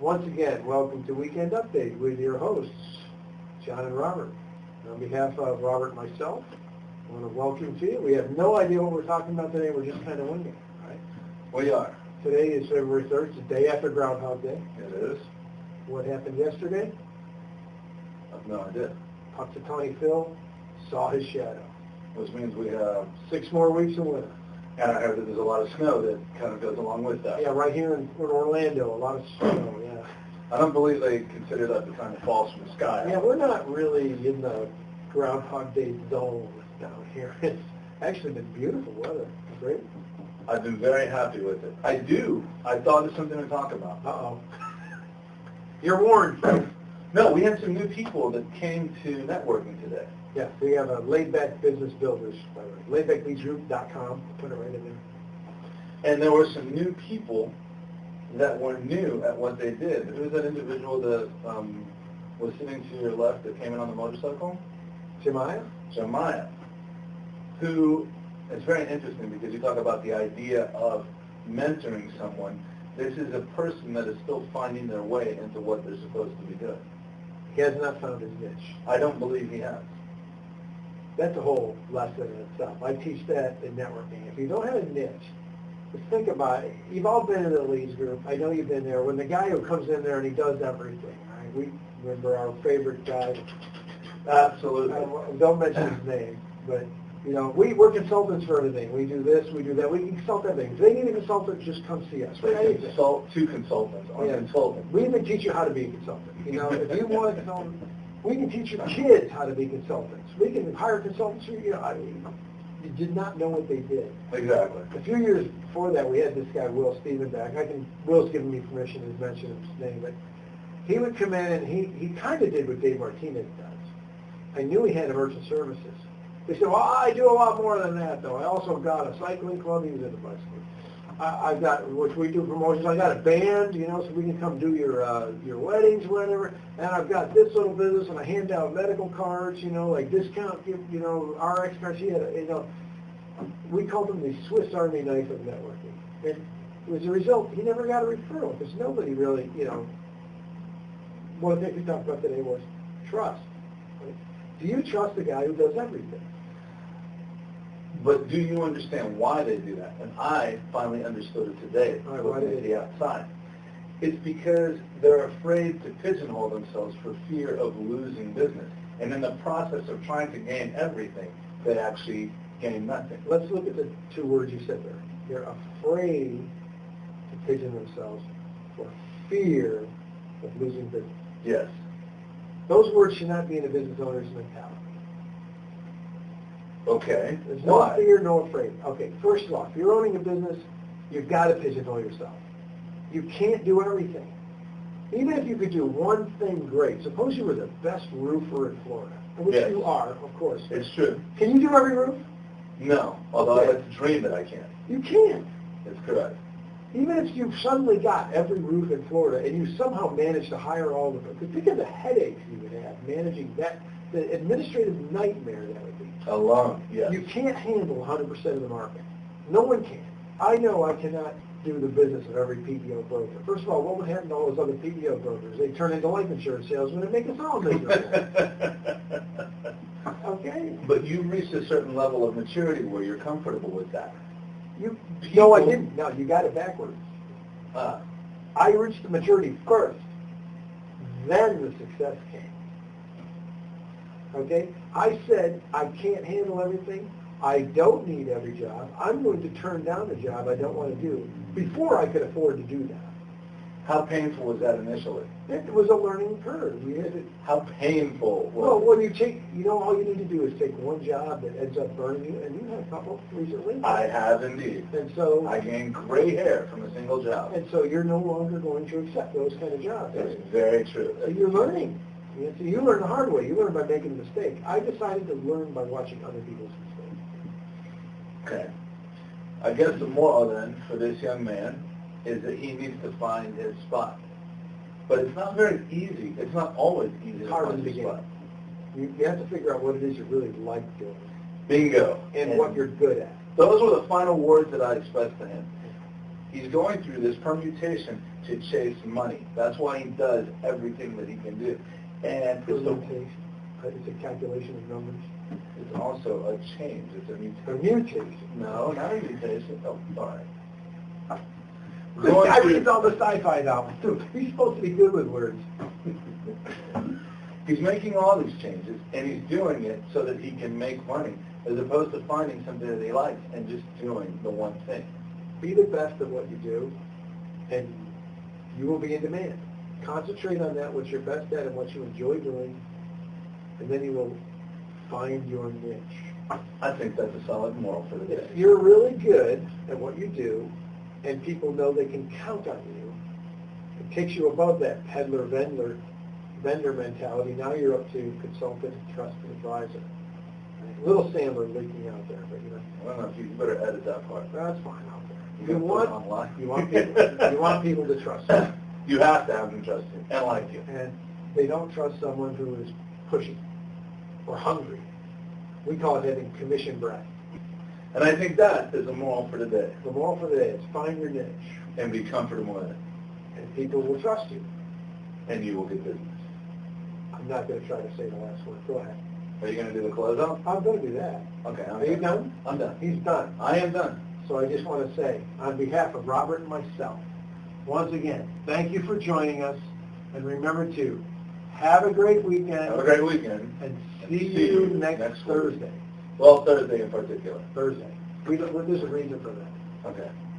Once again, welcome to Weekend Update with your hosts, John and Robert. And on behalf of Robert and myself, I want to welcome to you. We have no idea what we're talking about today. We're just kind of winging it, right? We are. Today is February 3rd. It's the day after Groundhog Day. It is. What happened yesterday? I have no idea. Punxsutawney Phil saw his shadow. Which means we have, 6 more weeks of winter. and I heard that there's a lot of snow that kind of goes along with that. Yeah, right here in Orlando, a lot of snow, yeah. I don't believe they consider that the kind of falls from the sky. Yeah, we're not really in the Groundhog Day zone down here. It's actually been beautiful weather. It's great. I've been very happy with it. I thought of something to talk about. Uh-oh. You're warned, folks. No, we had some new people that came to networking today. Yeah, we have a Laidback Business Builders, by the way. LaidbackBeachGroup.com. Put it right in there. And there were some new people that were new at what they did. Who was that individual that was sitting to your left that came in on the motorcycle? Jeremiah, who is very interesting because you talk about the idea of mentoring someone. This is a person that is still finding their way into what they're supposed to be doing. He has not found his niche. I don't believe he has. That's a whole lesson in itself. I teach that in networking. If you don't have a niche, just think about it. You've all been in the leads group. I know you've been there. When the guy who comes in there and he does everything, right? We remember our favorite guy. Absolutely. Don't mention his name, but you know, we're consultants for everything. We do this, we do that. We can consult everything. If they need a consultant, just come see us. They consult two consultants on consulting. We even teach you how to be a consultant. You know, if you want a consultant, we can teach your kids how to be consultants. We can hire consultants who, you know, you did not know what they did. Exactly. A few years before that, we had this guy, Will Steven, back. Will's given me permission to mention his name, but he would come in and he kind of did what Dave Martinez does. I knew he had merchant services. He said, well, I do a lot more than that, though. I also got a cycling club. He was in the bicycle. I've got, which we do promotions. I got a band, you know, so we can come do your weddings, whatever. And I've got this little business, and I hand out medical cards, you know, like discount, you know, RX cards. He had, you know, we called him the Swiss Army knife of networking. And as a result, he never got a referral because nobody really, you know, one of the things we talked about today was trust. Right? Do you trust the guy who does everything? But do you understand why they do that? And I finally understood it today, looking at the outside. It's because they're afraid to pigeonhole themselves for fear of losing business. And in the process of trying to gain everything, they actually gain nothing. Let's look at the two words you said there. They're afraid to pigeonhole themselves for fear of losing business. Yes. Those words should not be in a business owner's mentality. Okay. There's no fear, no afraid. Okay, first of all, if you're owning a business, you've got to pigeonhole yourself. You can't do everything. Even if you could do one thing great, suppose you were the best roofer in Florida, which you are, of course. It's true. Can you do every roof? No, although I like to dream that I can. You can't. That's correct. Even if you suddenly got every roof in Florida and you somehow managed to hire all of them, think of the headaches you would have managing that, the administrative nightmare that would be. Alone, yes. You can't handle 100% of the market. No one can. I know I cannot do the business of every PPO broker. First of all, what would happen to all those other PPO brokers? They turn into life insurance salesmen and make us all miserable. Okay? But you've reached a certain level of maturity where you're comfortable with that. No, I didn't. No, you got it backwards. I reached the maturity first. Then the success came. Okay? I said, I can't handle everything. I don't need every job. I'm going to turn down a job I don't want to do before I could afford to do that. How painful was that initially? It was a learning curve. We had to, How painful was well, when you take, you know, all you need to do is take one job that ends up burning you, and you had a couple recently. I have indeed. And so I gained gray hair from a single job. And so you're no longer going to accept those kind of jobs. That's very true. So you're learning. So you learn the hard way. You learn by making a mistake. I decided to learn by watching other people's mistakes. Okay. I guess the moral then for this young man is that he needs to find his spot. But it's not very easy. It's not always easy to find his spot. You have to figure out what it is you really like doing. Bingo. And what you're good at. Those were the final words that I expressed to him. He's going through this permutation to chase money. That's why he does everything that he can do. And it's a calculation of numbers. It's also a change. It's a mutation. A mutation. No, not a mutation. Oh, all right. This guy reads all the sci-fi novels, too. He's supposed to be good with words. He's making all these changes, and he's doing it so that he can make money, as opposed to finding something that he likes and just doing the one thing. Be the best at what you do, and you will be in demand. Concentrate on that, what you're best at and what you enjoy doing, and then you will find your niche. I think that's a solid moral for the day. If you're really good at what you do, and people know they can count on you, it takes you above that peddler-vendor mentality. Now you're up to consultant, trusted advisor. Little Sandler leaking out there, but you know. I don't know if you better edit that part. That's fine out there. You want people to trust you. You have to have them trust you and like you. And they don't trust someone who is pushy or hungry. We call it having commission breath. And I think that is the moral for the day. The moral for the day is find your niche. And be comfortable in it. And people will trust you. And you will get business. I'm not going to try to say the last word. Go ahead. Are you going to do the closeout? I'm going to do that. Okay. Are you done? I'm done. He's done. I am done. So I just want to say, on behalf of Robert and myself, once again, thank you for joining us. And remember to have a great weekend. Have a great weekend. And see you next Thursday. Well, Thursday in particular. Thursday. There's a reason for that. Okay.